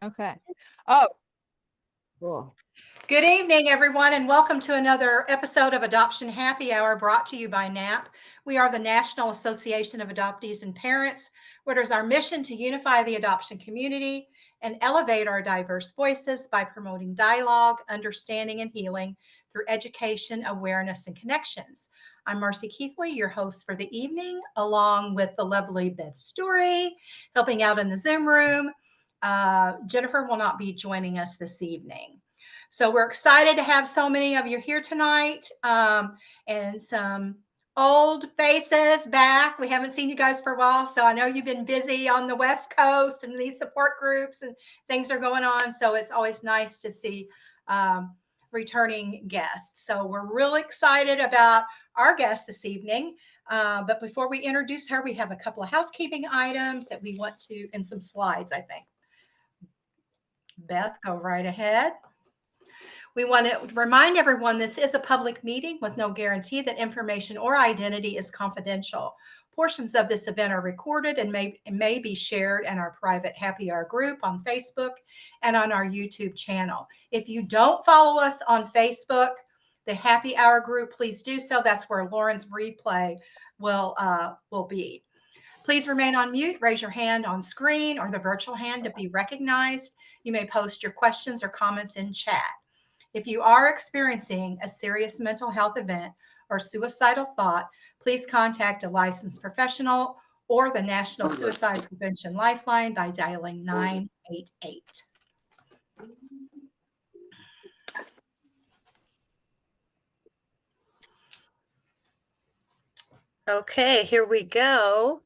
Okay. Oh, Cool. Good evening, everyone, and welcome to another episode of Adoption Happy Hour brought to you by NAAP. We are the National Association of Adoptees and Parents, where it is our mission to unify the adoption community and elevate our diverse voices by promoting dialogue, understanding, and healing through education, awareness, and connections. I'm Marcie Keithley, your host for the evening, along with the lovely Beth Story, helping out in the Zoom room. Jennifer will not be joining us this evening. So we're excited to have so many of you here tonight, and some old faces back. We haven't seen you guys for a while, so I know you've been busy on the West Coast and these support groups and things are going on. So it's always nice to see returning guests. So we're really excited about our guest this evening. But before we introduce her, we have a couple of housekeeping items that we want to, and some slides, I think. Beth, go right ahead. We want to remind everyone this is a public meeting with no guarantee that information or identity is confidential. Portions of this event are recorded and may be shared in our private happy hour group on Facebook and on our YouTube channel. If you don't follow us on Facebook, the happy hour group, please do so. That's where Lauren's replay will be. Please remain on mute, raise your hand on screen or the virtual hand to be recognized. You may post your questions or comments in chat. If you are experiencing a serious mental health event or suicidal thought, please contact a licensed professional or the National Suicide Prevention Lifeline by dialing 988. Okay, here we go.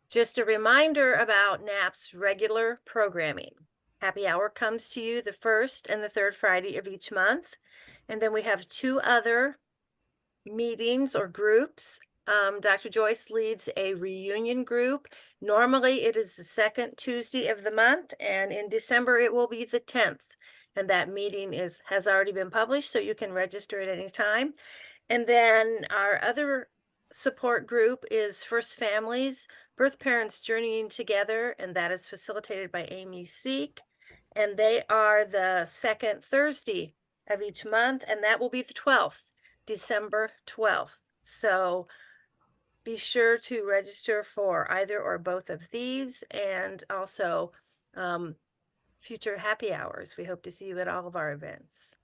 Just a reminder about NAAP's regular programming. Happy Hour comes to you the first and the third Friday of each month. And then we have two other meetings or groups. Dr. Joyce leads a reunion group. Normally it is the second Tuesday of the month, and in December it will be the 10th. And that meeting has already been published, so you can register at any time. And then our other support group is First Families, Birth Parents Journeying Together, and that is facilitated by Amy Seek. And they are the second Thursday of each month, and that will be the 12th, December 12th. So be sure to register for either or both of these, and also future happy hours. We hope to see you at all of our events.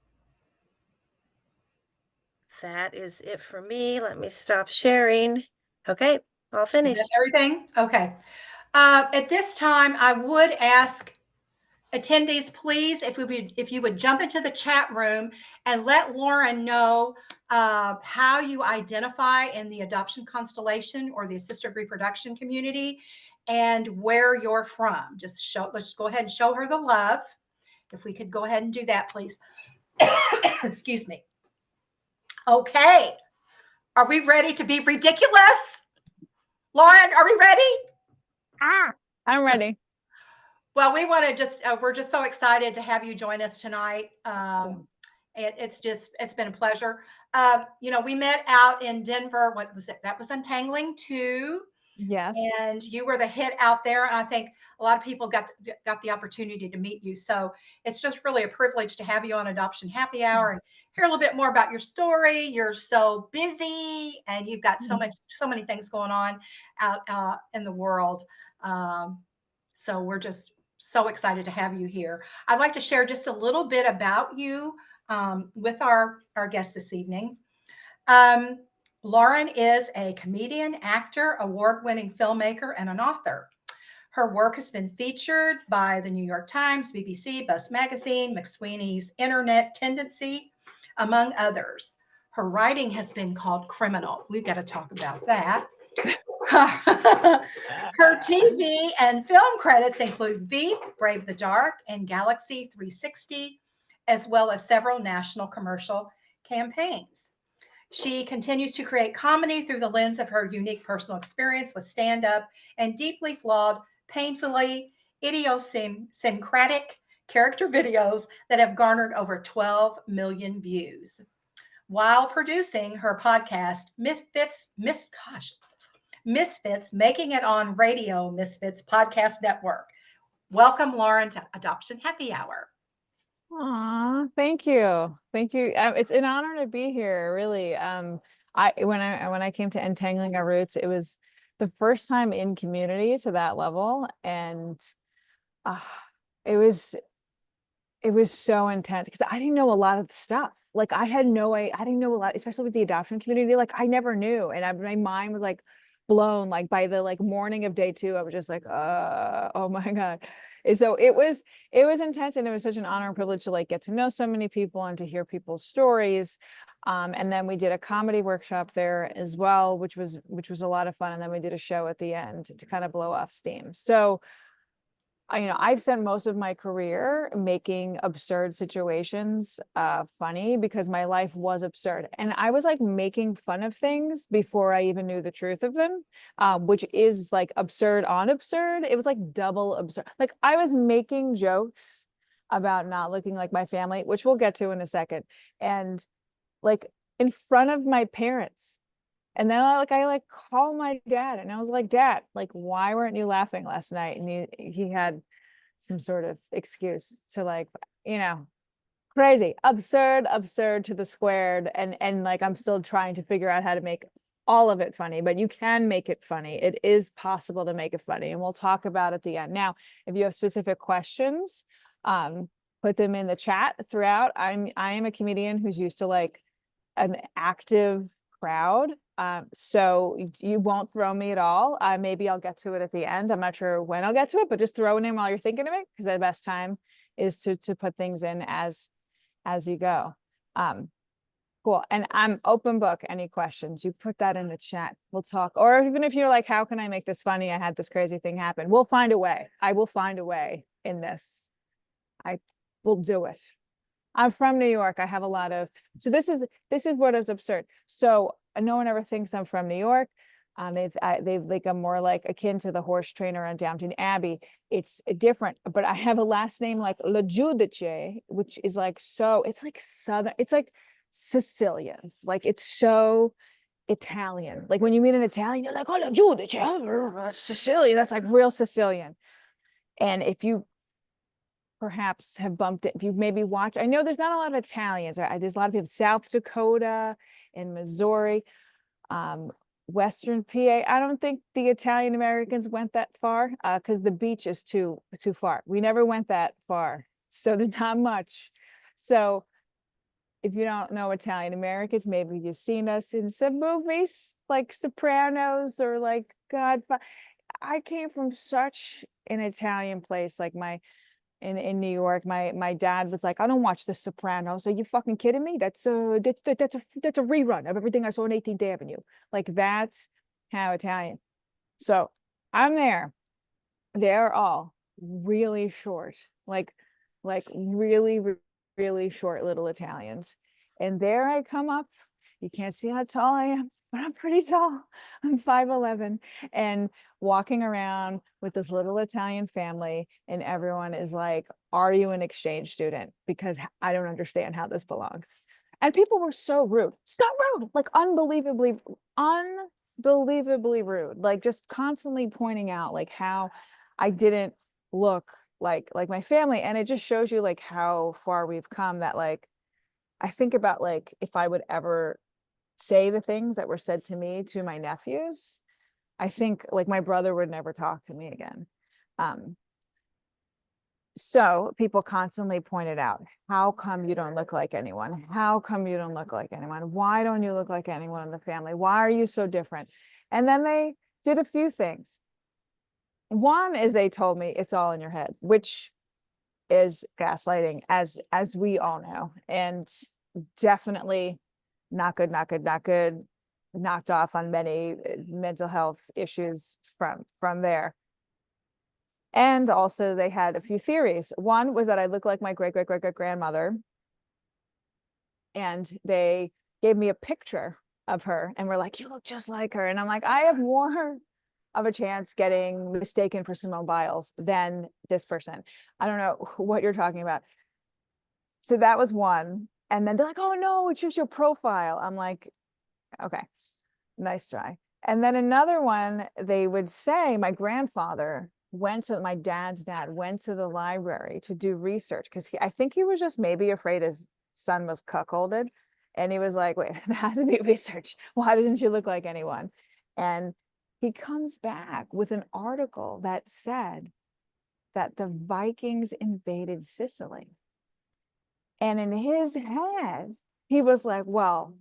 That is it for me. Let me stop sharing. Okay, all finished. Is that everything? Okay. At this time, I would ask attendees, please, if you would jump into the chat room and let Lauren know how you identify in the adoption constellation or the assisted reproduction community and where you're from. Let's go ahead and show her the love. If we could go ahead and do that, please. Excuse me. Okay. Are we ready to be ridiculous? Lauren, are we ready? I'm ready. Well, we want to we're just so excited to have you join us tonight. It's been a pleasure. We met out in Denver. What was it? That was Untangling 2. Yes. And you were the hit out there. And I think a lot of people got the opportunity to meet you. So it's just really a privilege to have you on Adoption Happy Hour and hear a little bit more about your story. You're so busy and you've got so many things going on out in the world. So we're just so excited to have you here. I'd like to share just a little bit about you with our guest this evening. Lauren is a comedian, actor, award-winning filmmaker, and an author. Her work has been featured by the New York Times, BBC, Buzz Magazine, McSweeney's Internet Tendency, among others. Her writing has been called criminal. We've got to talk about that. Her TV and film credits include Veep, Brave the Dark, and Galaxy 360, as well as several national commercial campaigns. She continues to create comedy through the lens of her unique personal experience with stand-up and deeply flawed, painfully idiosyncratic character videos that have garnered over 12 million views. While producing her podcast, Misfits Makin It on Radio Misfits Podcast Network, Welcome, Lauren, to Adoption Happy Hour. Aw, thank you. Thank you. It's an honor to be here, really. When I came to Entangling Our Roots, it was the first time in community to that level, and uh, it was so intense because I didn't know a lot of the stuff. Like I didn't know a lot, especially with the adoption community. Like I never knew, and my mind was like blown. Like by the morning of day 2, I was just like, oh my God. And so it was intense, and it was such an honor and privilege to like get to know so many people and to hear people's stories. And then we did a comedy workshop there as well, which was a lot of fun. And then we did a show at the end to kind of blow off steam. So I've spent most of my career making absurd situations funny because my life was absurd. And I was like making fun of things before I even knew the truth of them, which is like absurd on absurd. It was like double absurd. Like I was making jokes about not looking like my family, which we'll get to in a second. And like in front of my parents. And then I called my dad and I was like, Dad, like, why weren't you laughing last night? And he had some sort of excuse to like, crazy, absurd to the squared. And like, I'm still trying to figure out how to make all of it funny, but you can make it funny. It is possible to make it funny. And we'll talk about it at the end. Now, if you have specific questions, put them in the chat throughout. I am a comedian who's used to like an active crowd. So you won't throw me at all. Maybe I'll get to it at the end. I'm not sure when I'll get to it, but just throw it in while you're thinking of it, because the best time is to put things in as you go. Cool. And I'm open book. Any questions, you put that in the chat. We'll talk. Or even if you're like, how can I make this funny? I had this crazy thing happen. We'll find a way. I will find a way in this. I will do it. I'm from New York. I have a lot of, so this is what is absurd. So no one ever thinks I'm from New York. They've like, I'm more like akin to the horse trainer on Downton Abbey. It's different, but I have a last name like LoGiudice, which is like, so it's like Southern, it's like Sicilian. Like it's so Italian. Like when you meet an Italian, you're like, oh, LoGiudice, Sicilian. That's like real Sicilian. And if you perhaps have bumped it, if you've maybe watched, I know there's not a lot of Italians, right? There's a lot of people, South Dakota and Missouri, Western PA. I don't think the Italian Americans went that far because the beach is too far. We never went that far, so there's not much. So if you don't know Italian Americans, maybe you've seen us in some movies like Sopranos or like Godfather. I came from such an Italian place. Like in New York, my dad was like, I don't watch The Sopranos. Are you fucking kidding me? That's a rerun of everything I saw on 18th Avenue. Like that's how Italian. So I'm there. They're all really short, like really, really short little Italians. And there I come up. You can't see how tall I am, but I'm pretty tall. I'm 5'11", and walking around with this little Italian family, and everyone is like, are you an exchange student? Because I don't understand how this belongs. And people were so rude, like unbelievably rude, like just constantly pointing out like how I didn't look like my family. And it just shows you like how far we've come, that like I think about like if I would ever say the things that were said to me to my nephews, I think like my brother would never talk to me again. So people constantly pointed out, how come you don't look like anyone? How come you don't look like anyone? Why don't you look like anyone in the family? Why are you so different? And then they did a few things. One is they told me it's all in your head, which is gaslighting, as we all know, and definitely not good, knocked off on many mental health issues from there. And also they had a few theories. One was that I look like my great grandmother, and they gave me a picture of her and were like, you look just like her. And I'm like, I have more of a chance getting mistaken for Simone Biles than this person. I don't know what you're talking about. So that was one. And then they're like, oh no, it's just your profile. I'm like, okay, nice try. And then another one, they would say my grandfather my dad's dad went to the library to do research because I think he was just maybe afraid his son was cuckolded. And he was like, wait, it has to be research. Why doesn't she look like anyone? And he comes back with an article that said that the Vikings invaded Sicily. And in his head, he was like, well,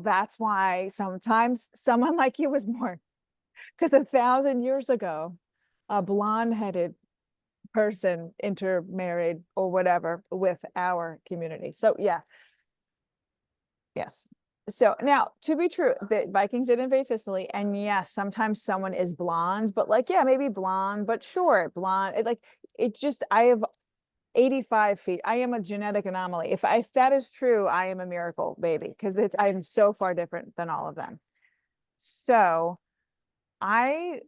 that's why sometimes someone like you was born. Because 1,000 years ago, a blonde-headed person intermarried or whatever with our community. So yeah, yes. So now, to be true, the Vikings did invade Sicily, and yes, sometimes someone is blonde, but like, yeah, maybe blonde, but short, blonde. I have 85 feet. I am a genetic anomaly. If that is true, I am a miracle baby because I am so far different than all of them. So it's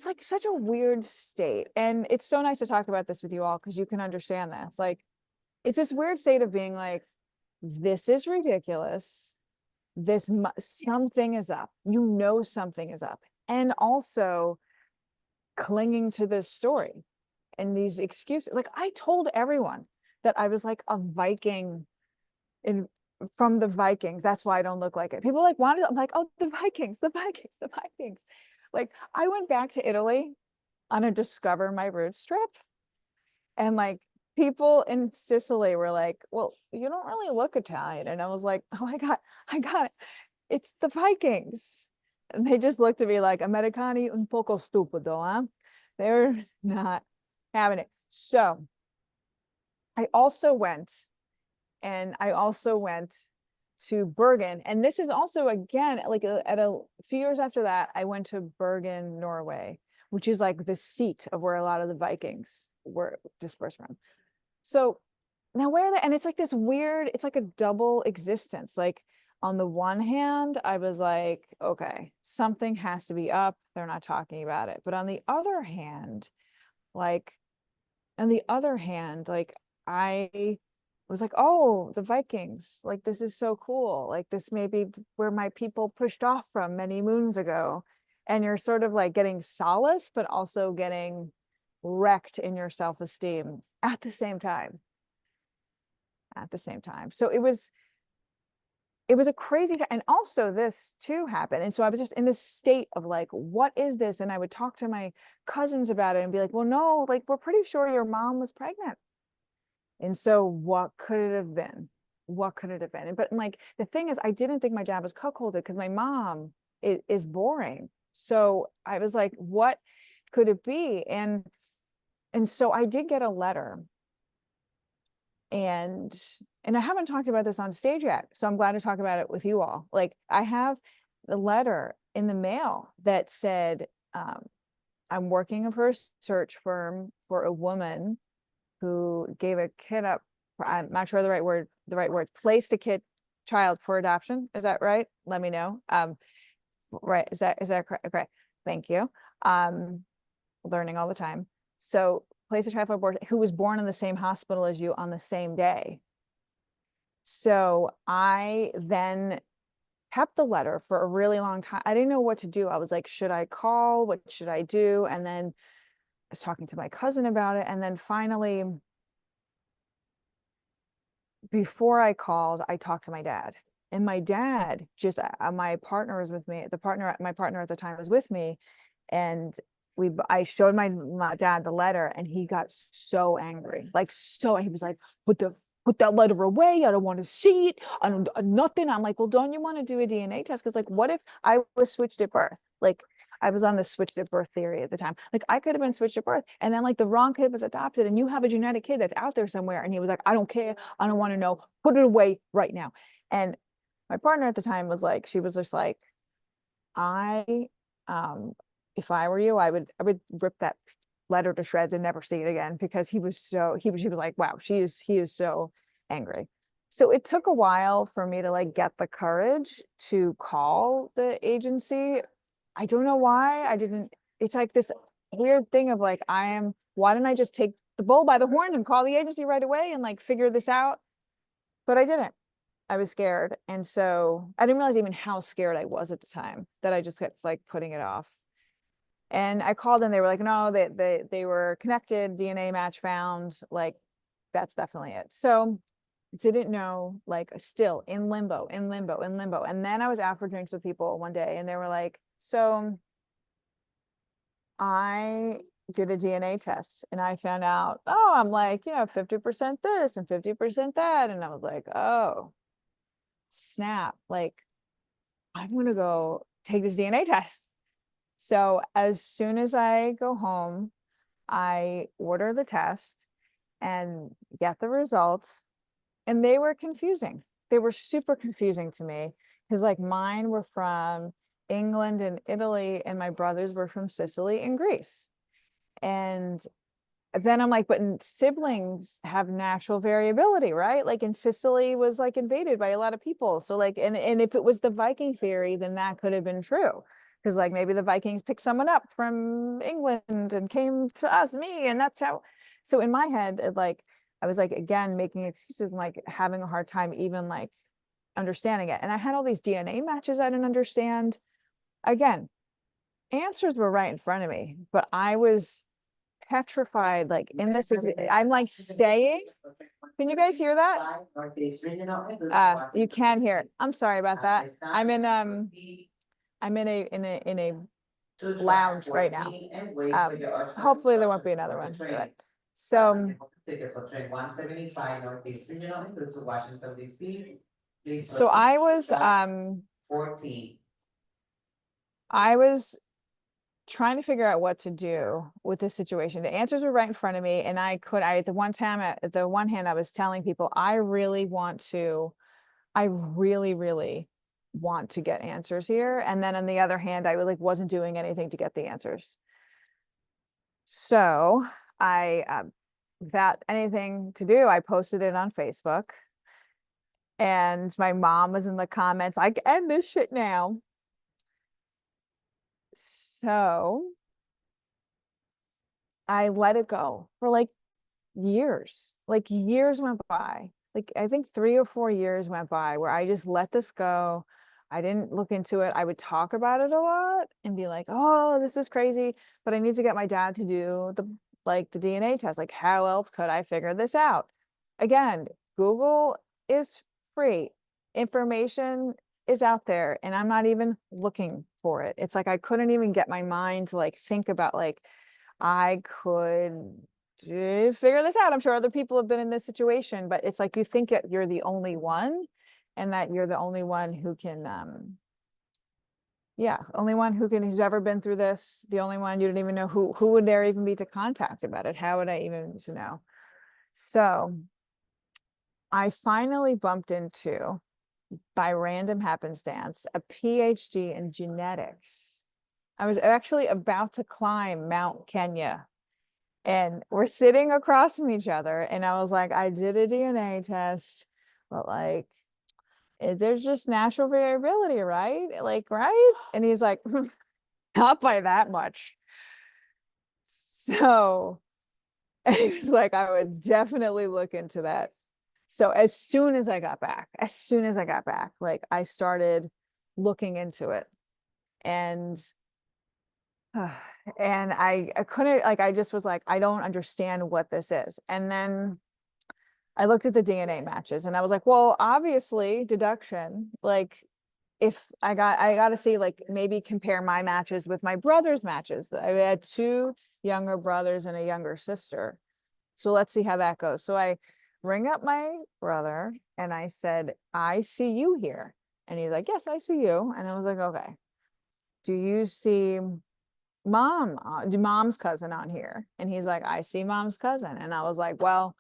like such a weird state. And it's so nice to talk about this with you all because you can understand this. Like, it's this weird state of being like, this is ridiculous. Something is up. Something is up. And also clinging to this story and these excuses. Like, I told everyone that I was like a Viking from the Vikings. That's why I don't look like it. People like wanted, I'm like, oh, the Vikings, the Vikings, the Vikings. Like, I went back to Italy on a Discover My Roots trip, and like people in Sicily were like, well, you don't really look Italian. And I was like, oh, I got it. It's the Vikings. And they just looked at me like, Americani un poco stupido, huh? They're not having it. So I also went to Bergen. And this is also, again, like at a few years after that, I went to Bergen, Norway, which is like the seat of where a lot of the Vikings were dispersed from. So now and it's like this weird, it's like a double existence. Like, on the one hand, I was like, okay, something has to be up. They're not talking about it. But on the other hand, like, I was like, oh, the Vikings, like, this is so cool. Like, this may be where my people pushed off from many moons ago. And you're sort of like getting solace, but also getting wrecked in your self-esteem at the same time. So it was a crazy time. And also this too happened. And so I was just in this state of like, what is this? And I would talk to my cousins about it and be like, well, no, like, we're pretty sure your mom was pregnant. And so what could it have been? But like, the thing is, I didn't think my dad was cuckolded because my mom is boring. So I was like, what could it be? And so I did get a letter. And I haven't talked about this on stage yet, so I'm glad to talk about it with you all. Like, I have a letter in the mail that said, I'm working for a search firm for a woman who gave a kid up, I'm not sure the right word, placed a child for adoption. Is that right? Let me know. Right. Is that correct? Okay. Thank you. Learning all the time. So placed a child for abortion who was born in the same hospital as you on the same day. So I then kept the letter for a really long time. I didn't know what to do. I was like, should I call? What should I do? And then I was talking to my cousin about it. And then finally, before I called, I talked to my dad. And my dad my partner was with me. My partner at the time was with me. And I showed my dad the letter, and he got so angry. He was like, put that letter away. I don't want to see it. I don't nothing. I'm like, well, don't you want to do a DNA test? Because like, what if I was switched at birth? Like, I was on the switched at birth theory at the time. Like, I could have been switched at birth, and then like the wrong kid was adopted, and you have a genetic kid that's out there somewhere. And he was like, I don't care. I don't want to know. Put it away right now. And my partner at the time was like, she was just like, if I were you, I would rip that letter to shreds and never see it again, because she was like, wow, he is so angry. So it took a while for me to like get the courage to call the agency. I don't know why I didn't. It's like this weird thing of like, why didn't I just take the bull by the horns and call the agency right away and like figure this out? But I didn't. I was scared. And so I didn't realize even how scared I was at the time, that I just kept like putting it off. And I called and they were like, no, they were connected, DNA match found, like that's definitely it. So didn't know, like still in limbo, in limbo, in limbo. And then I was out for drinks with people one day and they were like, so I did a DNA test and I found out, oh, I'm like, 50% this and 50% that. And I was like, oh, snap. Like, I'm going to go take this DNA test. So as soon as I go home, I order the test and get the results. And they were confusing. They were super confusing to me because like mine were from England and Italy and my brothers were from Sicily and Greece. And then I'm like, but siblings have natural variability, right? Like in Sicily was like invaded by a lot of people. So like, and if it was the Viking theory, then that could have been true. Because like maybe the Vikings picked someone up from England and came to us, me, and that's how. So in my head, like I was like, again, making excuses and like having a hard time even like understanding it. And I had all these DNA matches I didn't understand. Again, answers were right in front of me, but I was petrified, like in this, I'm like saying, can you guys hear that? You can hear it. I'm sorry about that. I'm in a lounge right now. Hopefully there won't be another one. But, so so I was trying to figure out what to do with this situation. The answers were right in front of me, and I at the one time, at the one hand, I was telling people, I really, really want to get answers here. And then on the other hand, I like wasn't doing anything to get the answers. So I, without anything to do, I posted it on Facebook. And my mom was in the comments, I can end this shit now. So I let it go for like years went by. Like I think 3 or 4 years went by where I just let this go. I didn't look into it. I would talk about it a lot and be like, oh, this is crazy, but I need to get my dad to do the DNA test. Like how else could I figure this out? Again, Google is free. Information is out there and I'm not even looking for it. It's like I couldn't even get my mind to like think about like I could figure this out. I'm sure other people have been in this situation, but it's like you think that you're the only one and that you're the only one who can only one who's ever been through this, the only one. You don't even know who would there even be to contact about it. How would I even to know? So I finally bumped into, by random happenstance, a PhD in genetics. I was actually about to climb Mount Kenya and we're sitting across from each other. And I was like, I did a DNA test, but like, there's just natural variability, right? Like, right? And he's like, not by that much. So he was like, I would definitely look into that. So as soon as I got back, like I started looking into it. And and I couldn't, like, I just was like, I don't understand what this is. And then I looked at the DNA matches and I was like, well, obviously deduction, like if I got to see, like maybe compare my matches with my brother's matches. I had 2 younger brothers and a younger sister. So let's see how that goes. So I ring up my brother and I said, I see you here. And he's like, yes, I see you. And I was like, okay, do you see mom's cousin on here? And he's like, I see mom's cousin. And I was like, well,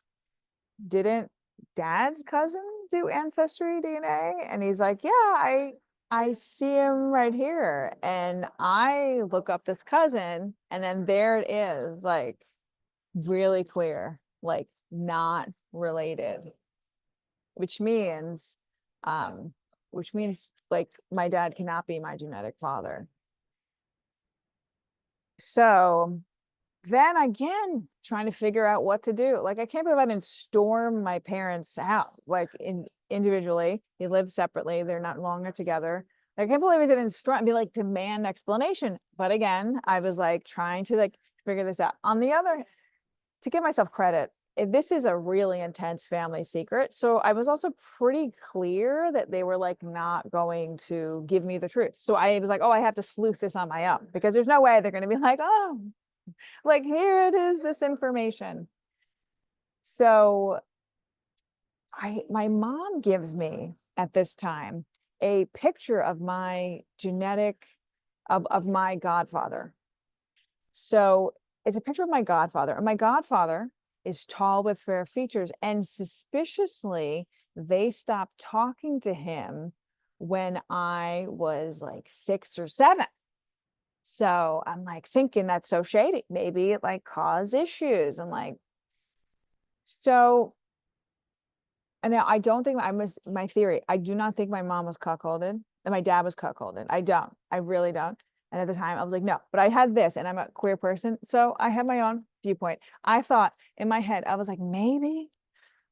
didn't dad's cousin do ancestry DNA? And he's like, yeah, I see him right here. And I look up this cousin and then there it is, like really clear, like not related, which means like my dad cannot be my genetic father. So then again, trying to figure out what to do. Like I can't believe I didn't storm my parents' house, like individually. They live separately. They're not longer together. I can't believe I didn't be like, demand explanation. But again, I was like trying to like figure this out. On the other, to give myself credit, this is a really intense family secret. So I was also pretty clear that they were like not going to give me the truth. So I was like, oh, I have to sleuth this on my own, because there's no way they're going to be like, oh, like, here it is, this information. So my mom gives me at this time a picture of my genetic, of my godfather. So it's a picture of my godfather, and my godfather is tall with fair features, and suspiciously they stopped talking to him when I was like 6 or 7. So I'm like thinking that's so shady. Maybe it like caused issues, and like, so, and now I don't think my theory, I do not think my mom was cuckolded and my dad was cuckolded. I really don't. And at the time I was like, no, but I had this, and I'm a queer person. So I had my own viewpoint. I thought in my head, I was like, maybe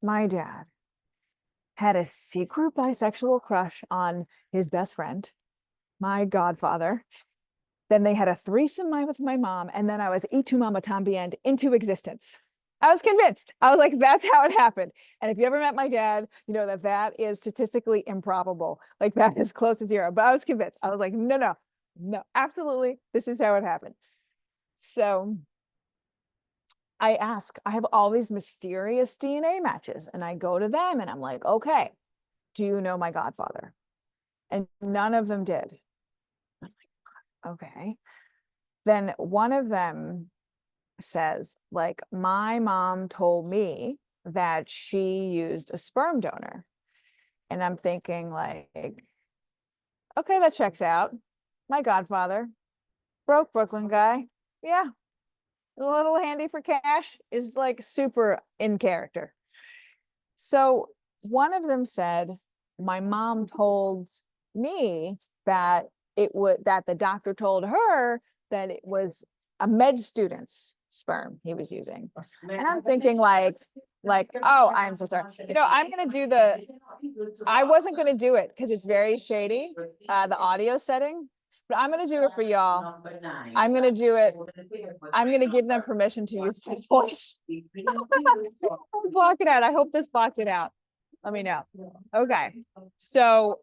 my dad had a secret bisexual crush on his best friend, my godfather. Then they had a threesome with my mom, and then I was Y tu mamá también into existence. I was convinced. I was like, that's how it happened. And if you ever met my dad, you know that that is statistically improbable. Like, that is close to 0. But I was convinced. I was like, no, absolutely. This is how it happened. So I have all these mysterious DNA matches, and I go to them and I'm like, okay, do you know my godfather? And none of them did. I'm like, okay. Then one of them says, like, my mom told me that she used a sperm donor. And I'm thinking, like, okay, that checks out. My godfather, broke Brooklyn guy. Yeah, a little handy for cash, is like super in character. So one of them said, my mom told me that that the doctor told her that it was a med student's sperm he was using. And I'm thinking like, oh, I'm so sorry. You know, I wasn't going to do it because it's very shady, the audio setting, but I'm going to do it for y'all. I'm going to do it. I'm going to give them permission to use my voice. Block it out. I hope this blocked it out. Let me know. Okay. So,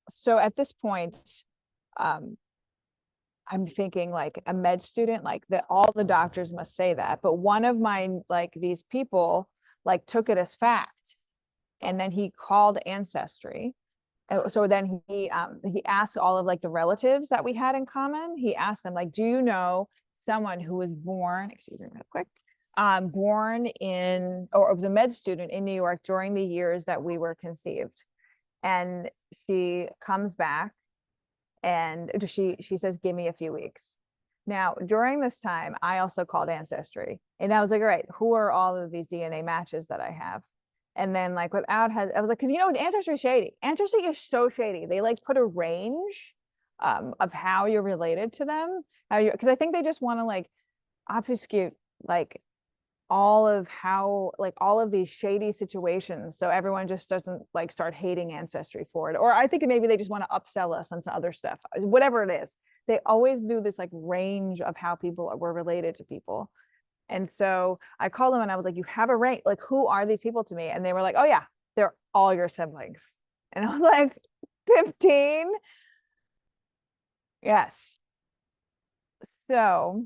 so at this point, I'm thinking like a med student, like that all the doctors must say that, but one of my, like, these people like took it as fact, and then he called Ancestry. So then he asked all of like the relatives that we had in common. He asked them, like, do you know someone who was born, excuse me real quick, born in, or was a med student in New York during the years that we were conceived? And she comes back and she says, give me a few weeks. Now, during this time, I also called Ancestry, and I was like, all right, who are all of these DNA matches that I have? And then like I was like, because, you know, Ancestry is shady. Ancestry is so shady. They like put a range of how you're related to them, because I think they just want to like obfuscate like all of these shady situations, so everyone just doesn't like start hating Ancestry for it. Or I think maybe they just want to upsell us on some other stuff, whatever it is. They always do this like range of how people were related to people. And so I called them and I was like, you have a range, like, who are these people to me? And they were like, oh yeah, they're all your siblings. And I was like, 15? Yes. So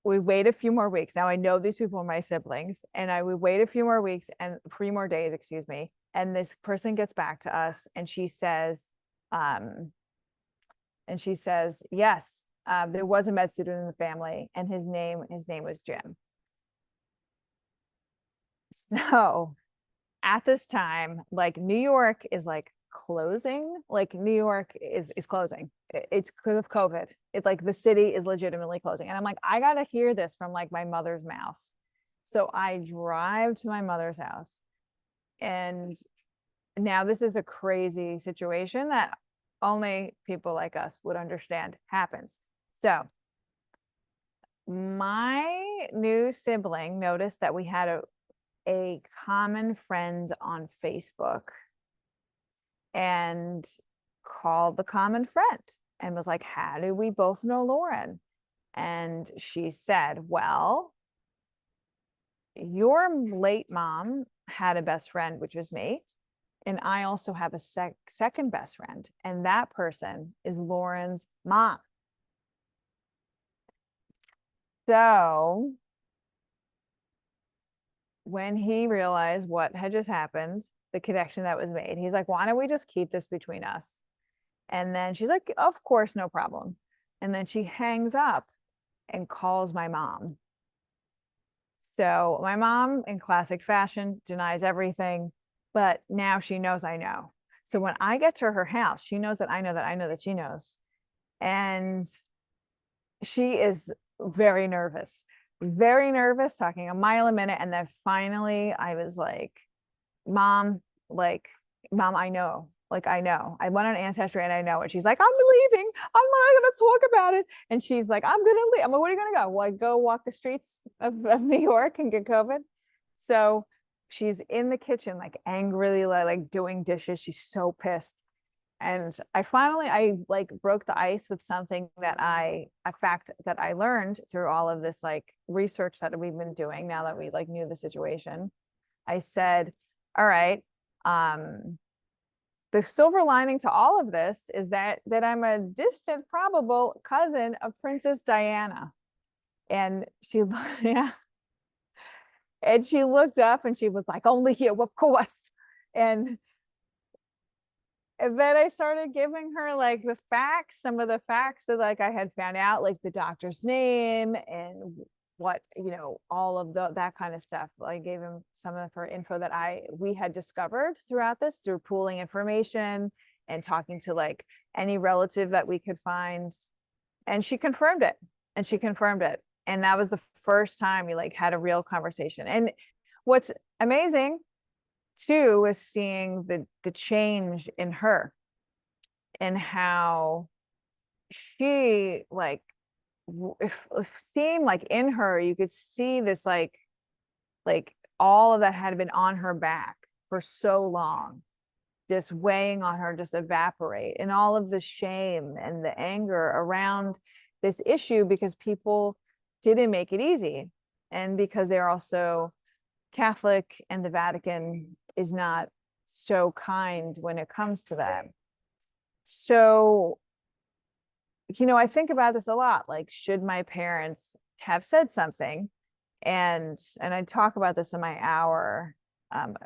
we wait a few more weeks. Now I know these people are my siblings, and we wait a few more weeks and 3 more days, excuse me. And this person gets back to us, and she says, yes, there was a med student in the family, and his name was Jim. So at this time, like, New York is like closing, like New York is closing. It's because of COVID. It's like the city is legitimately closing. And I'm like, I gotta hear this from like my mother's mouth. So I drive to my mother's house, and now this is a crazy situation that only people like us would understand happens. So my new sibling noticed that we had a common friend on Facebook and called the common friend and was like, how do we both know Lauren? And she said, well, your late mom had a best friend, which was me. And I also have a second best friend. And that person is Lauren's mom. So when he realized what had just happened, the connection that was made, he's like, why don't we just keep this between us? And then she's like, of course, no problem. And then she hangs up and calls my mom. So my mom, in classic fashion, denies everything, but now she knows I know. So when I get to her house, she knows that I know that I know that she knows. And she is very nervous, talking a mile a minute. And then finally I was like, Mom, I know. I know. I went on Ancestry and I know it. She's like, I'm leaving. I'm not going to talk about it. And she's like, I'm going to leave. I'm like, where are you going to go? Well, I go walk the streets of New York and get COVID. So she's in the kitchen, like angrily, like doing dishes. She's so pissed. And I broke the ice with something that a fact that I learned through all of this like research that we've been doing now that we like knew the situation. I said, all right, the silver lining to all of this is that I'm a distant probable cousin of Princess Diana. And she, yeah. And she looked up and she was like, only you, of course. And then I started giving her like the facts, some of the facts that like I had found out, like the doctor's name and what, all of that kind of stuff. I gave him some of her info that we had discovered throughout this through pooling information and talking to like any relative that we could find. And she confirmed it. And that was the first time we like had a real conversation. And what's amazing too was seeing the change in her and how she like seemed like in her you could see this like all of that had been on her back for so long, just weighing on her, just evaporate, and all of the shame and the anger around this issue because people didn't make it easy and because they're also Catholic and the Vatican is not so kind when it comes to that. So, I think about this a lot, like, should my parents have said something? And I talk about this in my hour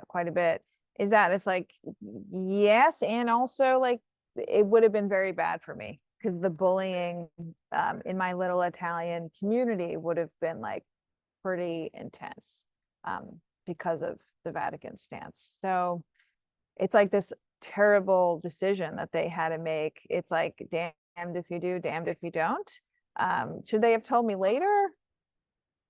quite a bit, is that it's like, yes, and also like, it would have been very bad for me because the bullying in my little Italian community would have been like pretty intense because of the Vatican stance. So it's like this terrible decision that they had to make. It's like, damned if you do, damned if you don't. Should they have told me later?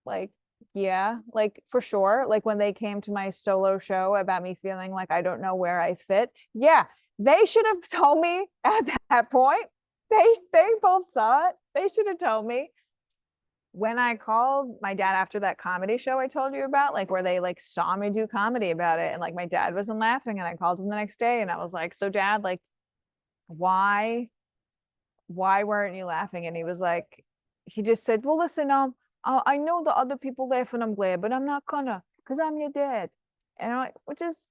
Like, yeah, like for sure. Like when they came to my solo show about me feeling like I don't know where I fit. Yeah, they should have told me at that point. They both saw it. They should have told me. When I called my dad after that comedy show I told you about, like where they like saw me do comedy about it, and like my dad wasn't laughing, and I called him the next day and I was like, so Dad, like, why weren't you laughing? And he was like, he just said, well, listen, I know the other people laugh and I'm glad, but I'm not gonna, because I'm your dad. And I'm like, which is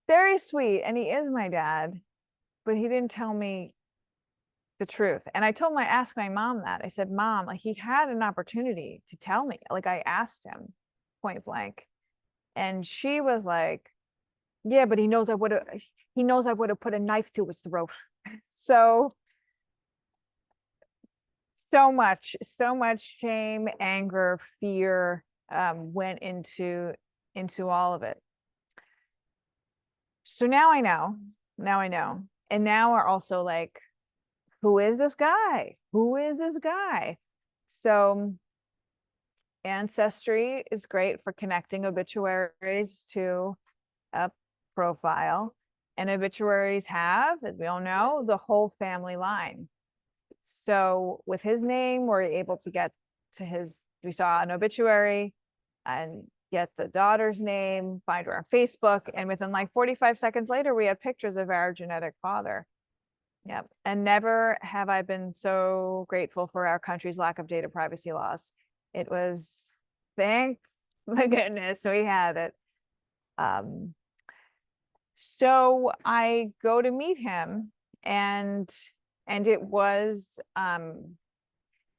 very sweet, and he is my dad, but he didn't tell me the truth. And I asked my mom that. I said, Mom, like, he had an opportunity to tell me. Like, I asked him point blank. And she was like, yeah, but he knows I would have put a knife to his throat. So much shame, anger, fear went into all of it. So now I know. And now we're also like, who is this guy? So Ancestry is great for connecting obituaries to a profile, and obituaries have, as we all know, the whole family line. So with his name, we're able to get we saw an obituary and get the daughter's name, find her on Facebook. And within like 45 seconds later, we had pictures of our genetic father. Yep. And never have I been so grateful for our country's lack of data privacy laws. It was, thank the goodness we had it. So I go to meet him, and it was,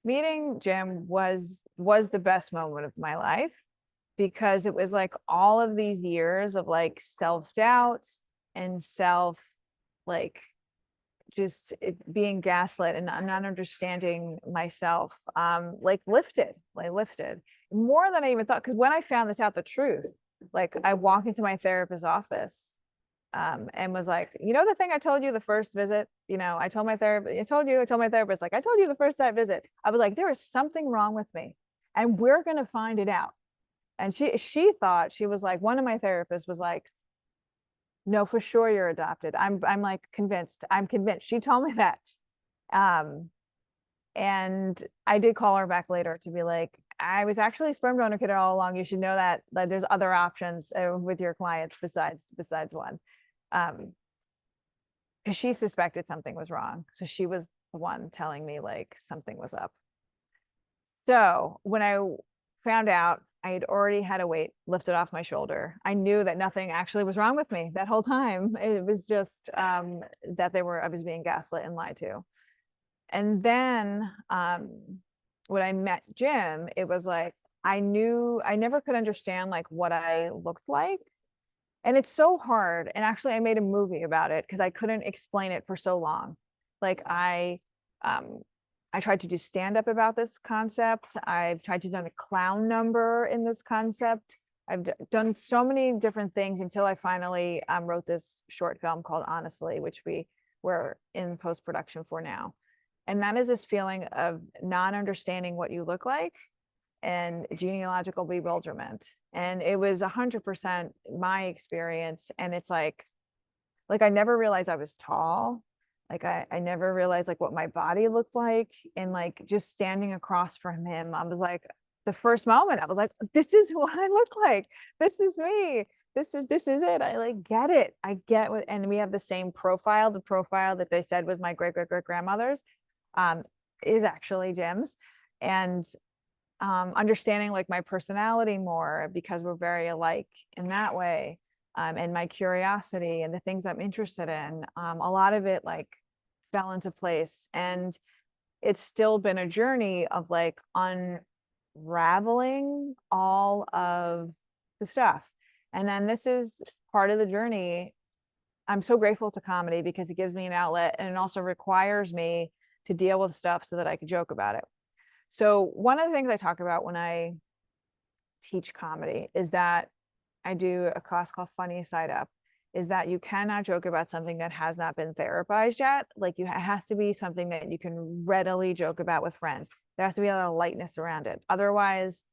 meeting Jim was the best moment of my life, because it was like all of these years of like self-doubt and like just being gaslit and not understanding myself, like lifted more than I even thought. Because when I found this out, the truth, like I walked into my therapist's office, and was like, you know, the thing I told you the first visit, you know, I told my therapist, like, I told you the first that visit, I was like, there is something wrong with me and we're going to find it out. And she thought, she was like, one of my therapists was like, no, for sure you're adopted. I'm like convinced. She told me that. And I did call her back later to be like, I was actually a sperm donor kid all along. You should know that, like, there's other options with your clients besides one. Because she suspected something was wrong. So she was the one telling me like something was up. So when I found out, I had already had a weight lifted off my shoulder. I knew that nothing actually was wrong with me that whole time. It was just that I was being gaslit and lied to. And then when I met Jim, it was like, I never could understand like what I looked like. And it's so hard. And actually I made a movie about it because I couldn't explain it for so long. Like I tried to do stand-up about this concept. I've tried to do a clown number in this concept. I've done so many different things until I finally wrote this short film called Honestly, which we're in post-production for now. And that is this feeling of not understanding what you look like and genealogical bewilderment. And it was 100% my experience. And it's like I never realized I was tall. Like I never realized like what my body looked like. And like just standing across from him, I was like, the first moment, I was like, this is what I look like. This is me. This is it. I like get it. I get what, and we have the same profile. The profile that they said was my great grandmother's is actually Jim's. And understanding like my personality more, because we're very alike in that way. And my curiosity and the things I'm interested in, a lot of it like fell into place. And it's still been a journey of like unraveling all of the stuff. And then this is part of the journey. I'm so grateful to comedy because it gives me an outlet, and it also requires me to deal with stuff so that I can joke about it. So one of the things I talk about when I teach comedy is that I do a class called Funny Side Up, is that you cannot joke about something that has not been therapized yet. Like it has to be something that you can readily joke about with friends. There has to be a lot of lightness around it. Otherwise,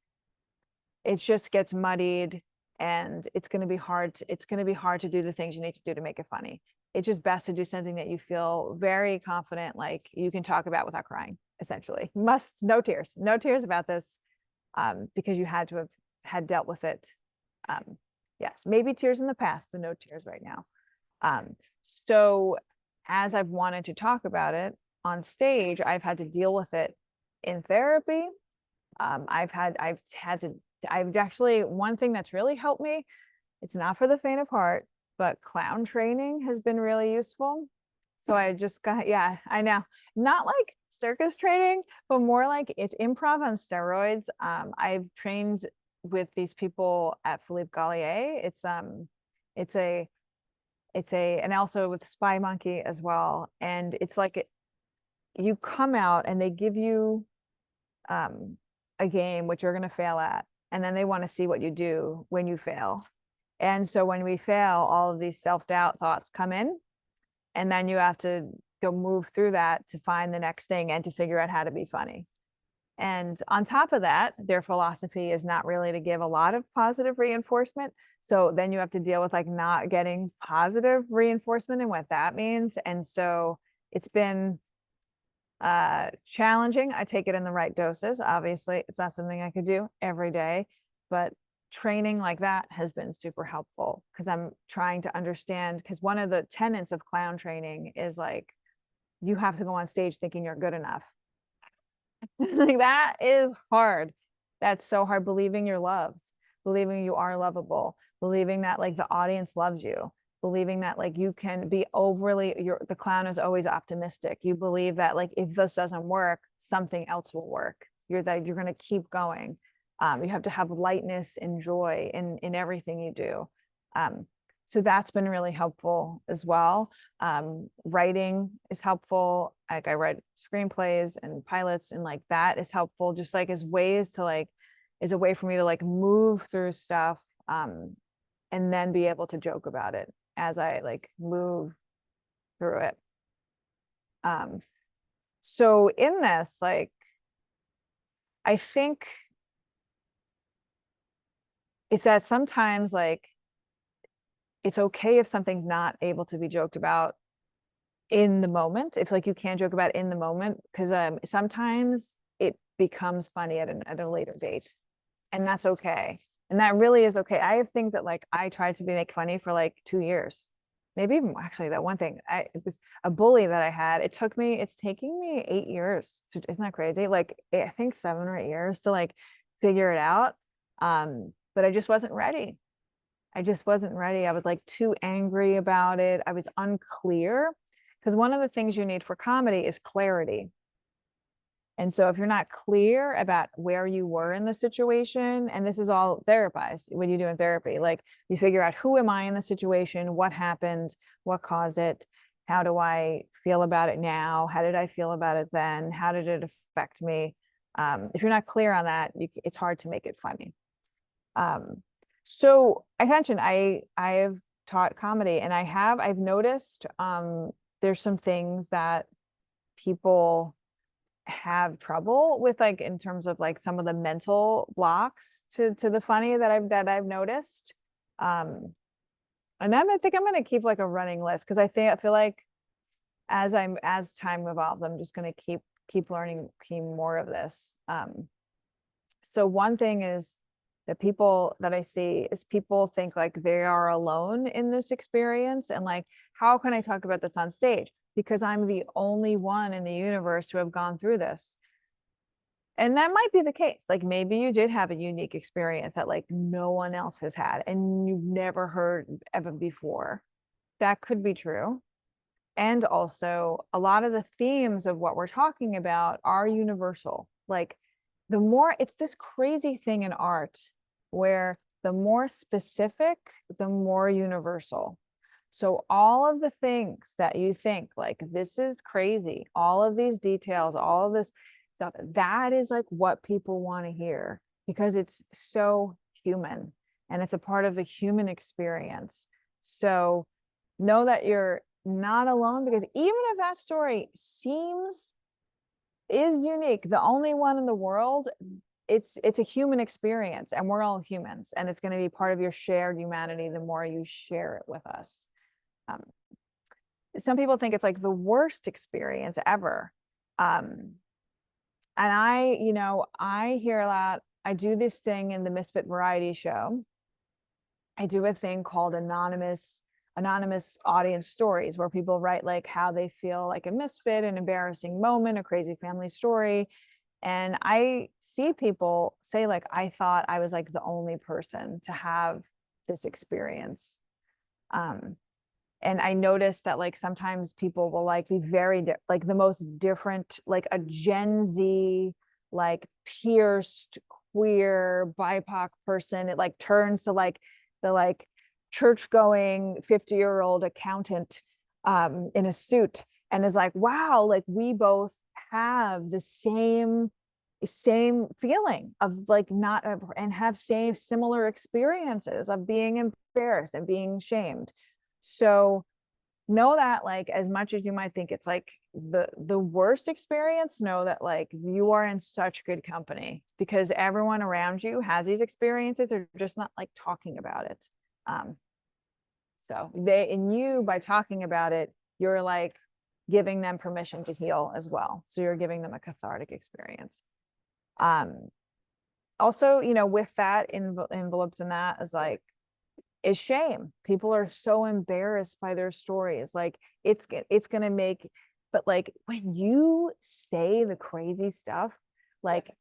it just gets muddied, and it's going to be hard to do the things you need to do to make it funny. It's just best to do something that you feel very confident, like you can talk about without crying, essentially. No tears about this, because you had to have had dealt with it. Yeah, maybe tears in the past, but no tears right now. So as I've wanted to talk about it on stage, I've had to deal with it in therapy. I've actually, one thing that's really helped me, it's not for the faint of heart, but clown training has been really useful. So I just got, yeah, I know, not like circus training, but more like it's improv on steroids. I've trained with these people at Philippe Gallier. And also with Spy Monkey as well. And it's like, you come out and they give you a game which you're going to fail at, and then they want to see what you do when you fail. And so when we fail, all of these self-doubt thoughts come in, and then you have to go move through that to find the next thing and to figure out how to be funny. And on top of that, their philosophy is not really to give a lot of positive reinforcement. So then you have to deal with like not getting positive reinforcement and what that means. And so it's been Challenging. I take it in the right doses. Obviously, it's not something I could do every day, but training like that has been super helpful because I'm trying to understand, because one of the tenets of clown training is like, you have to go on stage thinking you're good enough. Like that is hard. That's so hard. Believing you're loved, believing you are lovable, believing that like the audience loves you, believing that like you can be overly, the clown is always optimistic. You believe that like if this doesn't work, something else will work. You're going to keep going. You have to have lightness and joy in everything you do. So that's been really helpful as well. Writing is helpful. Like I write screenplays and pilots, and like that is helpful, just like as ways to like, is a way for me to like move through stuff, and then be able to joke about it as I like move through it. So in this, like, I think it's that sometimes like it's okay if something's not able to be joked about in the moment, if like you can't joke about it in the moment, because sometimes it becomes funny at a later date, and that's okay. And that really is okay. I have things that like I tried to make funny for like 2 years, maybe even actually that one thing. It was a bully that I had. It's taking me 8 years. Isn't that crazy? Like I think 7 or 8 years to like figure it out. But I just wasn't ready. I just wasn't ready. I was like too angry about it. I was unclear, because one of the things you need for comedy is clarity. And so if you're not clear about where you were in the situation, and this is all therapized when you do in therapy, like you figure out, who am I in the situation? What happened? What caused it? How do I feel about it now? How did I feel about it then? How did it affect me? If you're not clear on that, it's hard to make it funny. So attention, I have taught comedy, and I've noticed there's some things that people have trouble with, like in terms of like some of the mental blocks to the funny that I've noticed. And I think I'm going to keep like a running list, because I feel like as time evolves, I'm just going to keep learning more of this. So one thing is that people that I see is people think like they are alone in this experience, and like, how can I talk about this on stage? Because I'm the only one in the universe to have gone through this. And that might be the case. Like maybe you did have a unique experience that like no one else has had and you've never heard ever before. That could be true. And also, a lot of the themes of what we're talking about are universal. Like it's this crazy thing in art where the more specific, the more universal. So all of the things that you think like, this is crazy, all of these details, all of this stuff, that is like what people want to hear, because it's so human and it's a part of the human experience. So know that you're not alone, because even if that story is unique, the only one in the world, it's a human experience, and we're all humans, and it's going to be part of your shared humanity the more you share it with us. Some people think it's like the worst experience ever. And I hear a lot. I do this thing in the Misfit variety show. I do a thing called anonymous audience stories, where people write like how they feel like a misfit, an embarrassing moment, a crazy family story. And I see people say like, I thought I was like the only person to have this experience. And I noticed that like sometimes people will like be like the most different, like a Gen Z, like pierced, queer, BIPOC person. It like turns to like the like church-going 50-year-old accountant in a suit, and is like, wow, like we both have the same feeling of like not, and have similar experiences of being embarrassed and being shamed. So know that like, as much as you might think it's like the worst experience, know that like you are in such good company, because everyone around you has these experiences. They're just not like talking about it. So by talking about it, you're like giving them permission to heal as well. So you're giving them a cathartic experience. Also, you know, with that enveloped in that is shame. People are so embarrassed by their stories. Like it's going to make, but like when you say the crazy stuff, like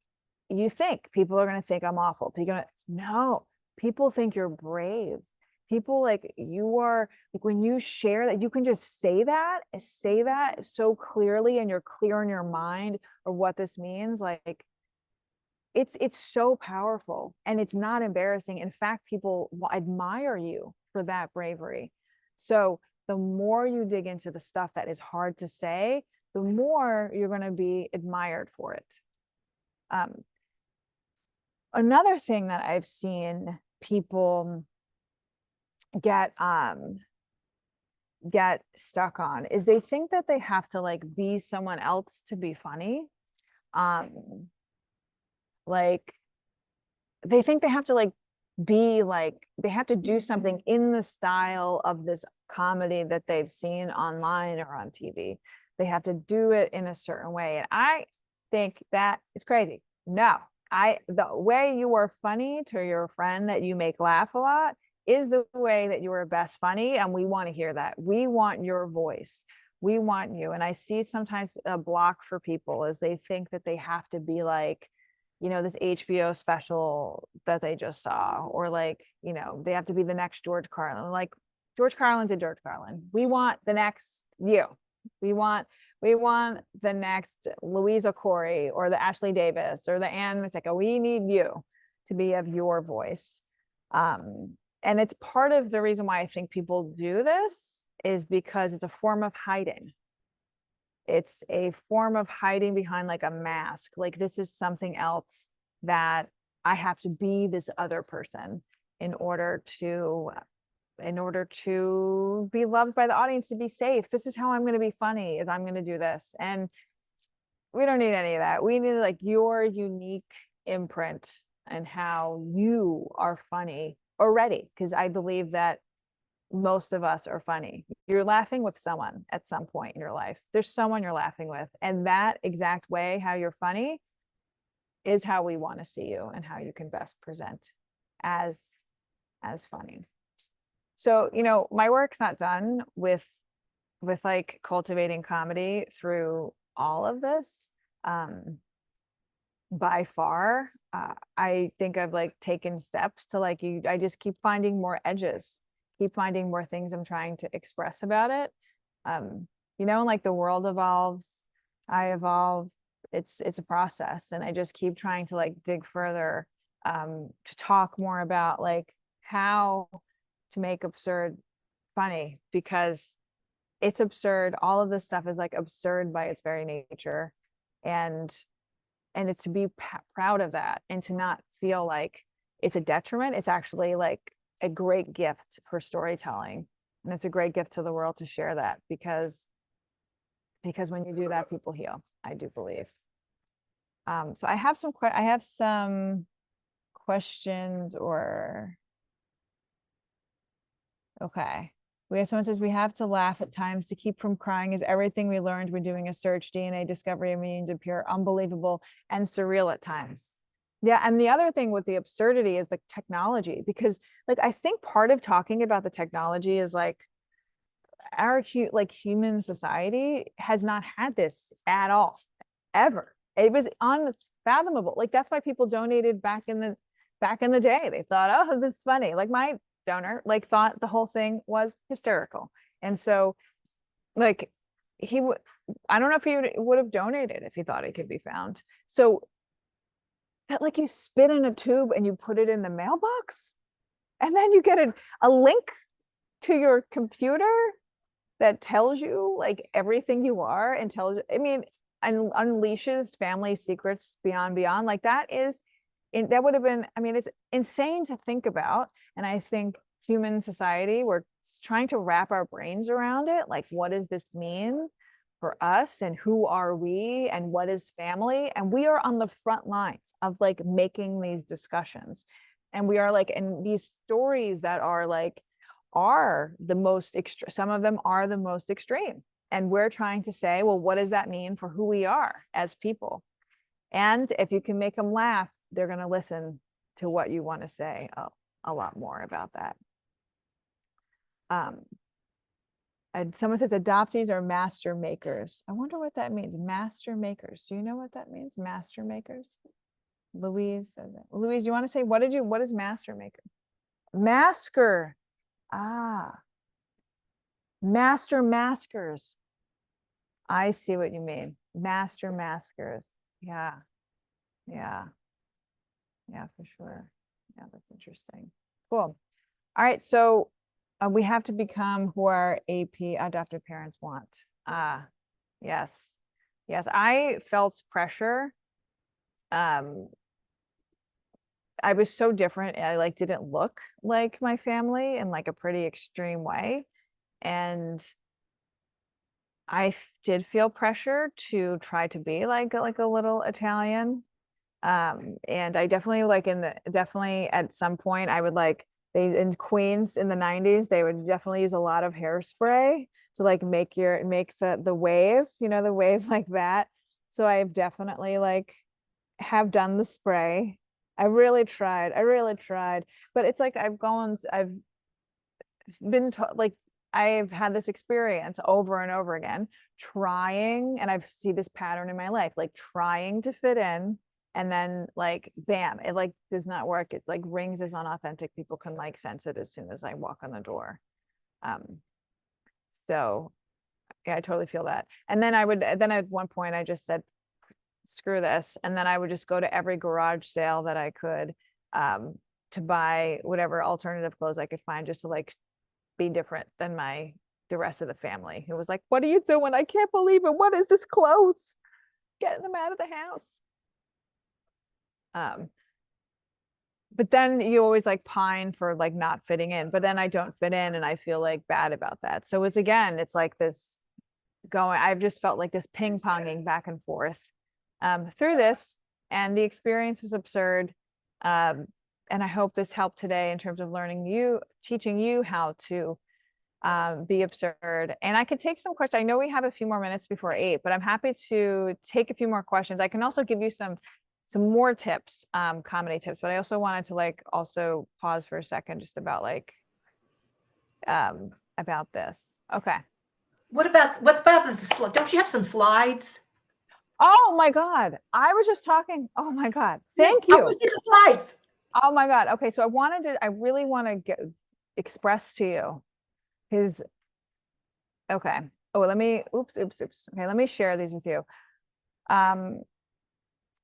you think people are going to think I'm awful. No, people think you're brave. People like you are, like when you share that, you can just say that so clearly, and you're clear in your mind of what this means. Like it's so powerful, and it's not embarrassing. In fact, people admire you for that bravery. So the more you dig into the stuff that is hard to say, the more you're going to be admired for it. Another thing that I've seen people get stuck on is they think that they have to like be someone else to be funny. Like they think they have to like be like, they have to do something in the style of this comedy that they've seen online or on TV. They have to do it in a certain way. And I think that it's crazy. No, the way you are funny to your friend that you make laugh a lot is the way that you are best funny. And we want to hear that. We want your voice. We want you. And I see sometimes a block for people is they think that they have to be like, you know, this HBO special that they just saw, or like, you know, they have to be the next George Carlin. Like George Carlin's a George Carlin. We want the next you. We want the next Louisa Corey or the Ashley Davis or the Ann Maseka. We need you to be of your voice. And it's part of the reason why I think people do this is because it's a form of hiding. It's a form of hiding behind like a mask. Like this is something else that I have to be this other person in order to be loved by the audience, to be safe. This is how I'm going to be funny, is I'm going to do this. And we don't need any of that. We need like your unique imprint and how you are funny already. Because I believe that most of us are funny. You're laughing with someone at some point in your life. There's someone you're laughing with. And that exact way, how you're funny, is how we want to see you and how you can best present as funny. So, you know, my work's not done with like cultivating comedy through all of this. By far, I think I've like taken steps to like I just keep finding more edges, keep finding more things I'm trying to express about it. You know, like the world evolves, I evolve. It's a process, and I just keep trying to like dig further, to talk more about like how to make absurd funny, because it's absurd. All of this stuff is like absurd by its very nature, and it's to be proud of that and to not feel like it's a detriment. It's actually like a great gift for storytelling, and it's a great gift to the world to share that, because when you do that, people heal, I do believe. So I have some questions, or okay. We have someone says we have to laugh at times to keep from crying, is everything we learned when doing a search, DNA discovery of meanings appear unbelievable and surreal at times. Yeah, and the other thing with the absurdity is the technology, because like I think part of talking about the technology is like our human society has not had this at all, ever. It was unfathomable. Like that's why people donated back in the day. They thought, oh, this is funny. Like my donor like thought the whole thing was hysterical, and so like he would, I don't know if he would have donated if he thought it could be found. So that like you spit in a tube and you put it in the mailbox, and then you get a link to your computer that tells you like everything you are, and tells you, I mean, and unleashes family secrets beyond, like that is, that would have been, I mean, it's insane to think about. And I think human society, we're trying to wrap our brains around it. Like, what does this mean for us, and who are we, and what is family? And we are on the front lines of like making these discussions. And we are like, and these stories that are like, are the most some of them are the most extreme. And we're trying to say, well, what does that mean for who we are as people? And if you can make them laugh, they're going to listen to what you want to say a lot more about that. And someone says adoptees are master makers. I wonder what that means. Master makers. Do you know what that means? Master makers. Louise says it. Louise, do you want to say what is master maker? Masker. Ah. Master maskers. I see what you mean. Master maskers. Yeah. Yeah. Yeah, for sure. Yeah, that's interesting. Cool. All right. So we have to become who our AP adoptive parents want. Yes. Yes. I felt pressure. I was so different. I like didn't look like my family in like a pretty extreme way. And I did feel pressure to try to be like a little Italian. And I definitely definitely at some point I would they in Queens in the 90s, they would definitely use a lot of hairspray to like make the wave, the wave like that. So I've definitely have done the spray. I really tried, but it's like I've been I've had this experience over and over again trying, and I've seen this pattern in my life, like trying to fit in, and then bam, it does not work. It's like rings as unauthentic. People can sense it as soon as I walk on the door. So yeah, I totally feel that. And then at one point I just said, screw this. And then I would just go to every garage sale that I could to buy whatever alternative clothes I could find, just to be different than the rest of the family. It was like, what are you doing? I can't believe it. What is this clothes? Getting them out of the house. But then you always pine for not fitting in, but then I don't fit in and I feel bad about that. So it's like this I've just felt like this ping ponging back and forth through this, and the experience was absurd. And I hope this helped today in terms of teaching you how to be absurd. And I could take some questions. I know we have a few more minutes before 8, but I'm happy to take a few more questions. I can also give you some more tips, comedy tips, but I also wanted to also pause for a second just about about this. Okay. What about the don't you have some slides? Oh my God. I was just talking. Oh my God. Thank I you. want to see the slides. Oh my God. Okay. So I really want to express to you okay. Oh, oops. Okay. Let me share these with you.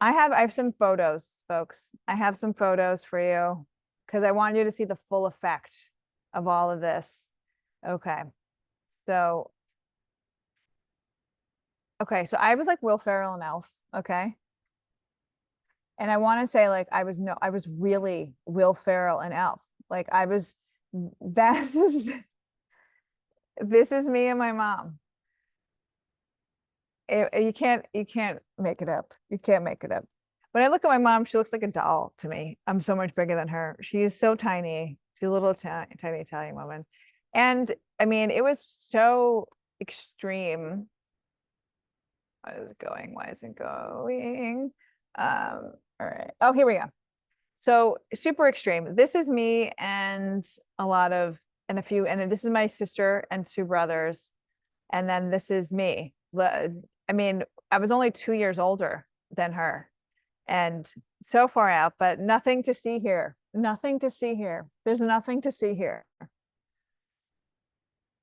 I have some photos, folks. I have some photos for you because I want you to see the full effect of all of this. Okay. So I was like Will Ferrell and Elf. Okay. And I want to say I was really Will Ferrell and Elf. This is me and my mom. You can't make it up. You can't make it up. When I look at my mom, she looks like a doll to me. I'm so much bigger than her. She is so tiny. She's a little tiny Italian woman. And I mean, it was so extreme. What is it going? Why isn't it going? All right. Oh, here we go. So super extreme. This is me and this is my sister and 2 brothers. And then this is me. I mean, I was only 2 years older than her and so far out, but nothing to see here. Nothing to see here. There's nothing to see here.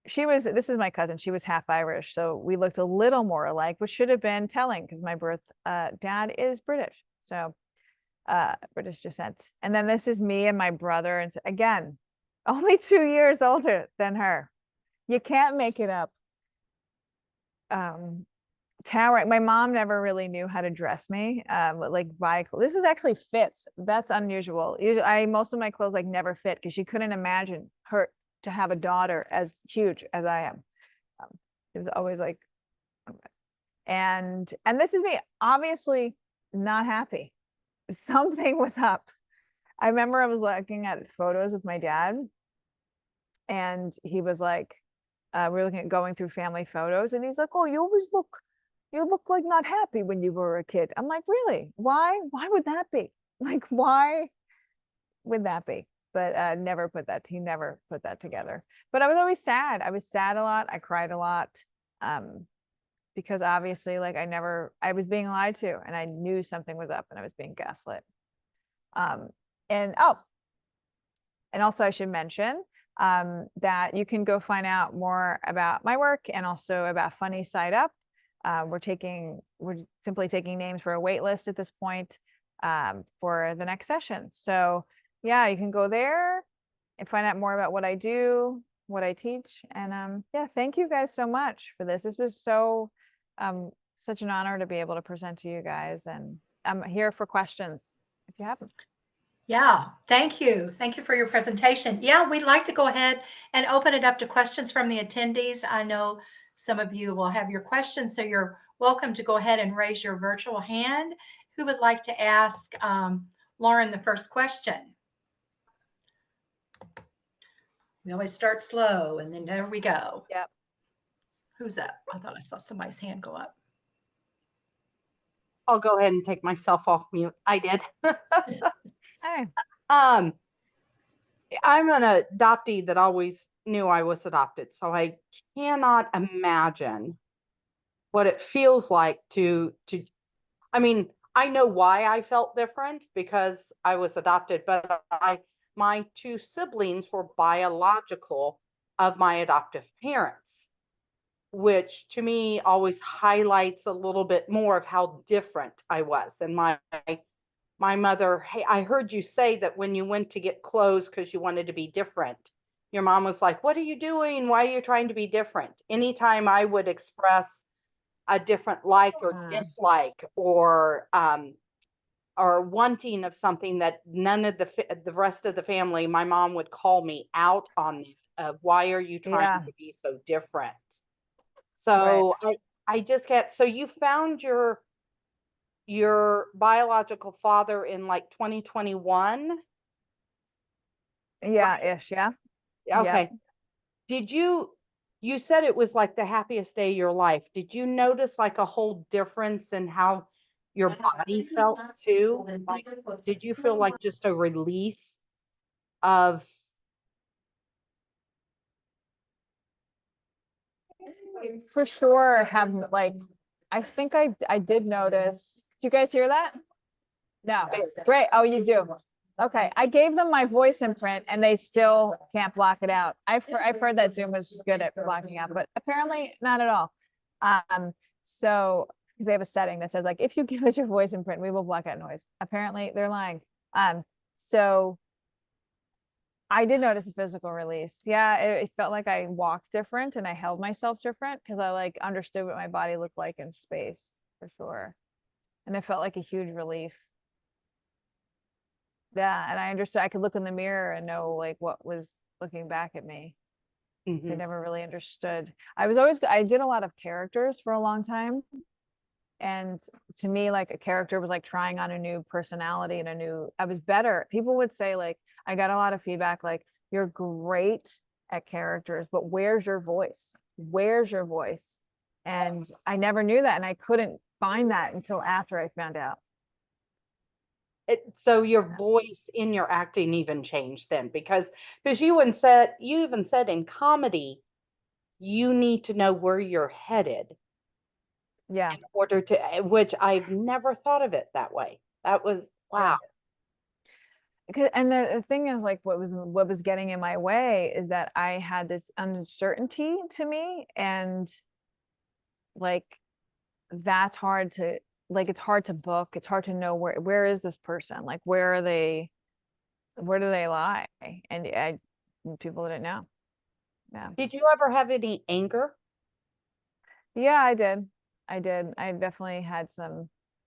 This is my cousin. She was half Irish. So we looked a little more alike, which should have been telling because my birth dad is British. So British descent. And then this is me and my brother. And again, only 2 years older than her. You can't make it up. My mom never really knew how to dress me. This is actually fits. That's unusual. Most of my clothes never fit because she couldn't imagine her to have a daughter as huge as I am. It was always and this is me, obviously not happy. Something was up. I remember I was looking at photos of my dad and he was we were looking at going through family photos, and he's like, "Oh, you look like not happy when you were a kid." I'm like, "Really? Why would that be? Like, why would that be?" But he never put that together. But I was always sad. I was sad a lot. I cried a lot. Because obviously, like, I was being lied to, and I knew something was up, and I was being gaslit. And also I should mention that you can go find out more about my work and also about Funny Side Up. We're simply taking names for a wait list at this point for the next session. So yeah, you can go there and find out more about what I do, what I teach. And yeah, thank you guys so much for this. This was such an honor to be able to present to you guys, and I'm here for questions if you have them. Yeah, thank you. Thank you for your presentation. Yeah, we'd like to go ahead and open it up to questions from the attendees. I know some of you will have your questions, so you're welcome to go ahead and raise your virtual hand. Who would like to ask Lauren the first question? We always start slow, and then there we go. Yep. Who's up? I thought I saw somebody's hand go up. I'll go ahead and take myself off mute. I did. Hey. I'm an adoptee that always knew I was adopted, so I cannot imagine what it feels like to I mean, I know why I felt different because I was adopted, but my two siblings were biological of my adoptive parents, which to me always highlights a little bit more of how different I was. And my mother, "Hey, I heard you say that when you went to get clothes because you wanted to be different, your mom was like, 'What are you doing? Why are you trying to be different?'" Anytime I would express a different like or dislike or wanting of something that none of the rest of the family, my mom would call me out on it of, "Why are you trying to be so different?" So I just get, so you found your biological father in like 2021? Yeah, Right? ish, yeah. Okay. Yep. Did you said it was like the happiest day of your life. Did you notice like a whole difference in how your body felt too? Like, did you feel like just a release of? For sure have, like, I think I did notice. Do you guys hear that? No. Great. Oh, you do. Okay. I gave them my voice imprint and they still can't block it out. I've heard that Zoom was good at blocking out, but apparently not at all. So they have a setting that says, like, if you give us your voice imprint, we will block out noise. Apparently they're lying. So I did notice a physical release. Yeah, it felt like I walked different and I held myself different because I like understood what my body looked like in space for sure. And it felt like a huge relief. Yeah, and I understood I could look in the mirror and know like what was looking back at me. So I never really understood. I did a lot of characters for a long time. And to me, like, a character was like trying on a new personality and I was better. People would say, like, I got a lot of feedback, like, "You're great at characters, but where's your voice? Where's your voice?" And I never knew that. And I couldn't find that until after I found out. So your voice in your acting even changed then, because you even said in comedy, you need to know where you're headed. Yeah. In order to, which I've never thought of it that way. That was, wow. And the thing is, like, what was getting in my way is that I had this uncertainty to me, and like, that's hard to, like, it's hard to book. It's hard to know where is this person? Like, where do they lie? And people didn't know. Yeah. Did you ever have any anger? Yeah, I did. I definitely had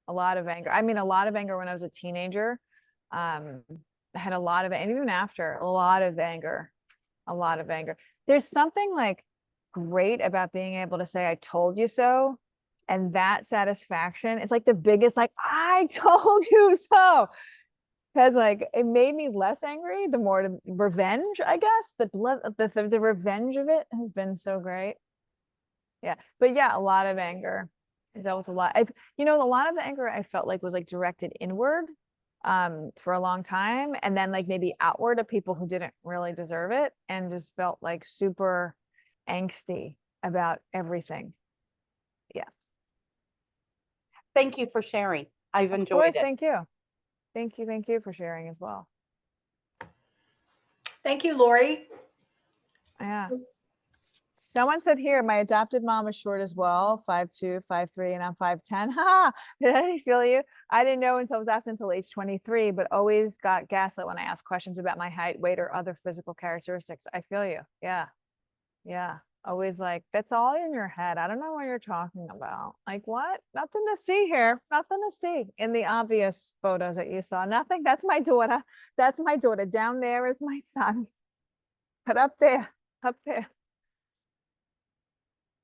a lot of anger. I mean, a lot of anger when I was a teenager. I had a lot of, and even after, a lot of anger. There's something like great about being able to say, "I told you so." And that satisfaction, it's like the biggest, like, "I told you so." because like it made me less angry. The more revenge, I guess, the revenge of it has been so great. Yeah, but yeah, a lot of anger. I dealt with a lot. A lot of the anger I felt like was like directed inward for a long time, and then like maybe outward to people who didn't really deserve it, and just felt like super angsty about everything. Yeah. Thank you for sharing. I've Of enjoyed course, it. thank you. Thank you for sharing as well. Thank you, Lori. Yeah. Someone said here, my adopted mom is short as well, 5'2", 5'3", and I'm 5'10". Ha! Did I feel you? I didn't know until I was after until age 23, but always got gaslit when I asked questions about my height, weight, or other physical characteristics. I feel you. Yeah. Yeah. Always like, that's all in your head. I don't know what you're talking about. Like, what? Nothing to see here. Nothing to see in the obvious photos that you saw. Nothing. That's my daughter. That's my daughter. Down there is my son. But up there.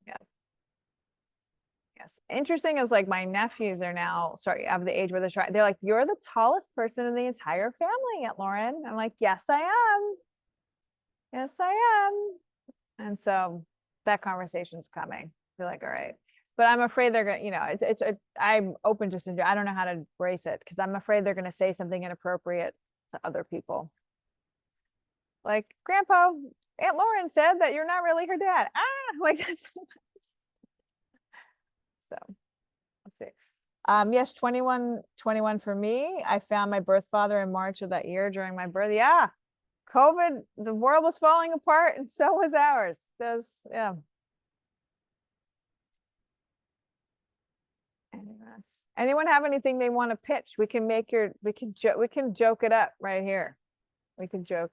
Yeah. Yes. Interesting is like my nephews are now, of the age where they're like, you're the tallest person in the entire family, Aunt Lauren. I'm like, yes, I am. Yes, I am. And so that conversation's coming. Feel like, all right. But I'm afraid they're gonna, I'm open to I don't know how to brace it because I'm afraid they're gonna say something inappropriate to other people. Like, Grandpa, Aunt Lauren said that you're not really her dad. Like that's so let's see. Yes, 21 for me. I found my birth father in March of that year during my birth. Yeah. COVID, the world was falling apart and so was ours. Yeah. Anyone have anything they want to pitch? We can joke it up right here. We can joke.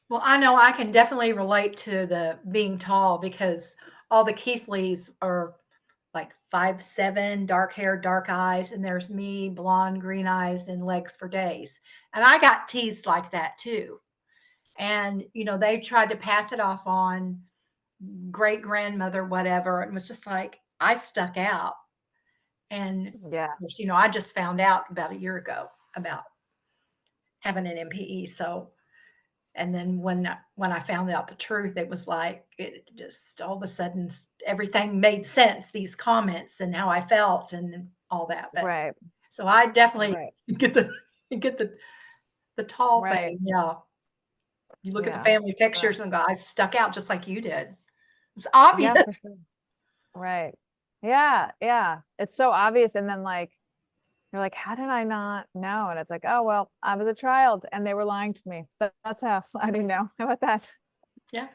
Well, I know I can definitely relate to the being tall because all the Keithleys are like 5'7", dark hair, dark eyes, and there's me, blonde, green eyes, and legs for days. And I got teased like that too. And they tried to pass it off on great grandmother, whatever, and was just like, I stuck out. And yeah, of course, I just found out about a year ago about having an MPE. So, and then when I found out the truth, it was like, it just all of a sudden everything made sense, these comments and how I felt and all that. But right. so I definitely Right. get the tall Right. thing. Yeah. You look at the Yeah. family pictures and go, I stuck out just like you did. It's obvious. Yeah, for sure. Right. Yeah. Yeah. It's so obvious. And then like, you're like, how did I not know? And it's like, oh, well, I was a child and they were lying to me. That's how I didn't know. How about that? Yeah.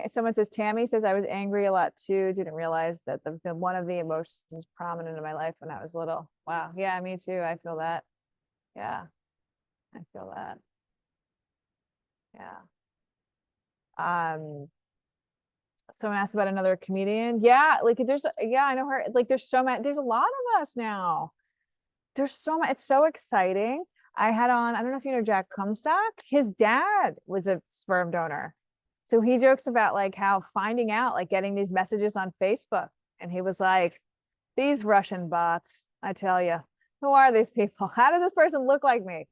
Someone says, Tammy says, I was angry a lot too. Didn't realize that one of the emotions prominent in my life when I was little. Wow. Yeah, me too. I feel that. Yeah. I feel that. Yeah. Someone asked about another comedian. Yeah, like I know her. Like there's a lot of us now. There's so much, it's so exciting. I don't know if you know Jack Comstock. His dad was a sperm donor. So he jokes about like how finding out, like getting these messages on Facebook. And he was like, these Russian bots, I tell you, who are these people? How does this person look like me?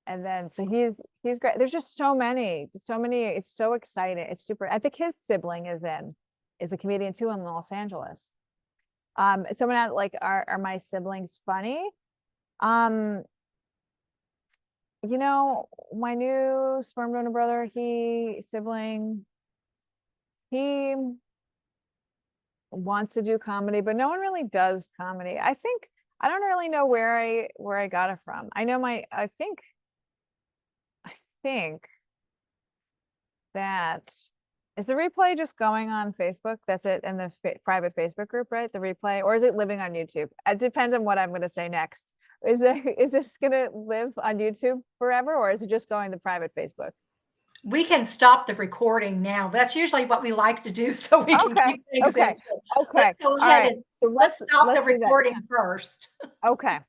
And then so he's great. There's just so many. It's so exciting. It's super. I think his sibling is a comedian too in Los Angeles. Someone out like, are my siblings funny? My new sperm donor brother, he wants to do comedy, but no one really does comedy. I don't really know where I got it from. I know I think that is the replay just going on Facebook. That's it. In the private Facebook group, right? The replay, or is it living on YouTube? It depends on what I'm going to say next. Is this going to live on YouTube forever, or is it just going to private Facebook? We can stop the recording now. That's usually what we like to do so we can keep things in. So let's go ahead and let's stop the recording first. Okay.